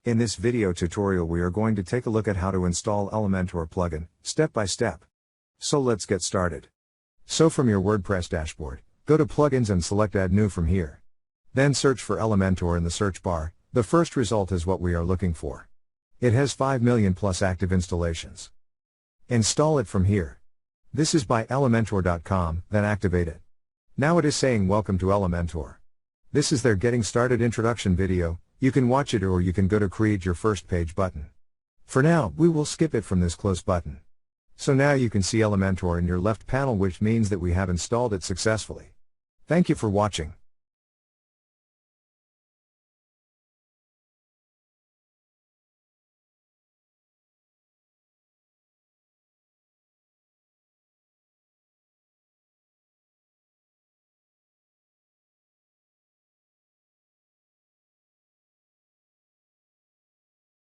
In this video tutorial we are going to take a look at how to install Elementor plugin, step by step. So let's get started. So from your WordPress dashboard, go to Plugins and select Add New from here. Then search for Elementor in the search bar. The first result is what we are looking for. It has 5 million plus active installations. Install it from here. This is by Elementor.com, then activate it. Now it is saying Welcome to Elementor. This is their Getting Started introduction video. You can watch it or you can go to Create Your First Page button. For now, we will skip it from this Close button. So now you can see Elementor in your left panel, which means that we have installed it successfully. Thank you for watching.